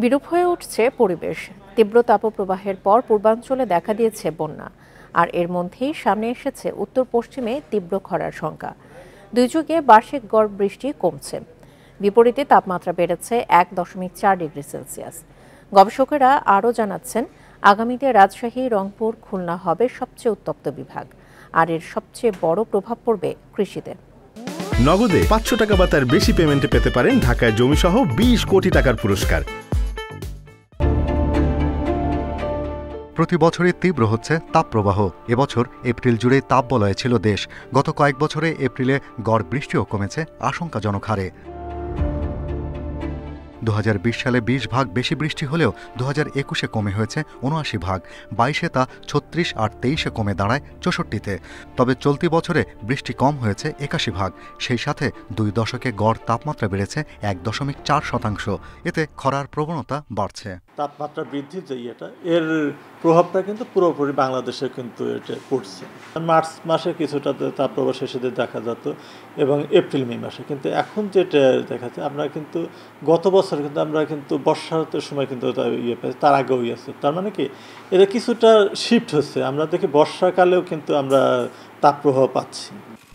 বিরূপ হয়ে উঠছে পরিবেশ। তীব্র তাপপ্রবাহের পর পূর্বাঞ্চলে দেখা দিয়েছে বন্যা, আর এর মধ্যেই সামনে এসেছে উত্তর পশ্চিমে তীব্র খরার শঙ্কা। দুর্যোগে বার্ষিক গড় বৃষ্টি কমছে, বিপরীতে তাপমাত্রা বেড়েছে 1.4 ডিগ্রি সেলসিয়াস। গবেষকেরা আরও জানাচ্ছেন, আগামীতে রাজশাহী, রংপুর, খুলনা হবে সবচেয়ে উত্তপ্ত বিভাগ, আর এর সবচেয়ে বড় প্রভাব পড়বে কৃষিতে। নগদে 500 টাকা বা তার বেশি পেমেন্টে পেতে পারেন ঢাকায় জমিসহ 20 কোটি টাকার পুরস্কার। প্রতি বছরই তীব্র হচ্ছে তাপপ্রবাহ। এবছর এপ্রিল জুড়ে তাপবলয়ে ছিল দেশ। গত কয়েক বছরে এপ্রিলে গড় বৃষ্টিও কমেছে আশঙ্কাজনক হারে। 2020 সালে 20 ভাগ বেশি বৃষ্টি হলেও 2021-এ কমে হয়েছে 79 ভাগ, 22-এ তা 36 আর 23-এ কমে দাঁড়ায় 64-তে। তবে চলতি বছরে বৃষ্টি কম হয়েছে 81 ভাগ। সেই সাথে 2 দশকে গড় তাপমাত্রা বেড়েছে 1.4%। এতে খরার প্রবণতা বাড়ছে। তাপমাত্রা বৃদ্ধি যে এর প্রভাবটা কিন্তু পুরোপুরি বাংলাদেশে কিন্তু এটা পড়ছে। মার্চ মাসে কিছুটা তাপপ্রবাহ শেষে দেখা যেত এবং এপ্রিল মে মাসে, কিন্তু এখন যেটা দেখা যাচ্ছে আমরা কিন্তু গত বছর কিন্তু আমরা কিন্তু বর্ষার সময় কিন্তু তার আগেও আছে। তার মানে কি এটা কিছুটা শিফট হচ্ছে। আমরা দেখি বর্ষাকালেও কিন্তু আমরা তাপপ্রবাহ পাচ্ছি।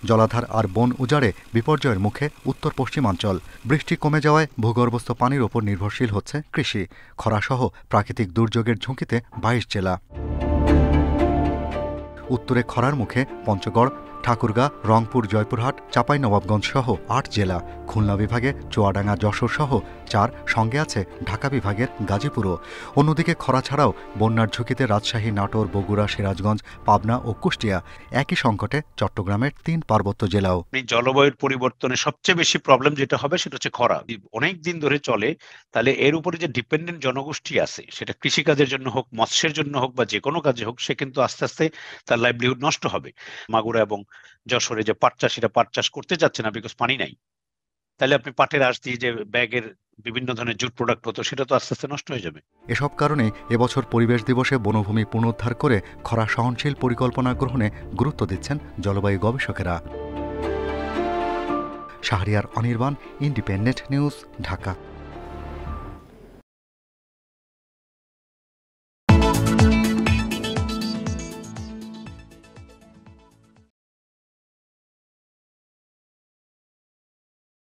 জলাধার আর বন উজাড়ে বিপর্যয়ের মুখে উত্তর পশ্চিমাঞ্চল। বৃষ্টি কমে যাওয়ায় ভূগর্ভস্থ পানির ওপর নির্ভরশীল হচ্ছে কৃষি। খরাসহ প্রাকৃতিক দুর্যোগের ঝুঁকিতে 22 জেলা। উত্তরে খরার মুখে পঞ্চগড়, ঠাকুরগাঁ, রংপুর, জয়পুরহাট, চাঁপাইনবাবগঞ্জ সহ 8 জেলা। খুলনা বিভাগে চুয়াডাঙ্গা, যশোর সহ 4, সঙ্গে আছে ঢাকা বিভাগের গাজীপুরও। অন্যদিকে খরা ছাড়াও বন্যার ঝুঁকিতে রাজশাহী, নাটোর, বগুড়া, সিরাজগঞ্জ, পাবনা ও কুষ্টিয়া। একই সংকটে চট্টগ্রামের 3 পার্বত্য জেলাও। জলবায়ুর পরিবর্তনে সবচেয়ে বেশি প্রবলেম যেটা হবে সেটা হচ্ছে খরা। অনেক দিন ধরে চলে, তাহলে এর উপরে যে ডিপেন্ডেন্ট জনগোষ্ঠী আছে, সেটা কৃষিকাজের জন্য হোক, মৎস্যের জন্য হোক বা যে কোনো কাজে হোক, সে কিন্তু আস্তে আস্তে তার লাইভলিহুড নষ্ট হবে। মাগুরা এবং যশোরে যে পাট চাষিরা পাট চাষ করতে যাচ্ছে না, বিকজ পানি নাই। তাহলে আপনি পাটের আঁশ দিয়ে যে ব্যাগের বিভিন্ন ধরনের জুট প্রোডাক্ট হতো, সেটা তো আস্তে আস্তে নষ্ট হয়ে যাবে। এসব কারণে এবছর পরিবেশ দিবসে বনভূমি পুনরুদ্ধার করে খরা সহনশীল পরিকল্পনা গ্রহণে গুরুত্ব দিচ্ছেন জলবায়ু গবেষকেরা। Shahriar Anirban, independent news, Dhaka.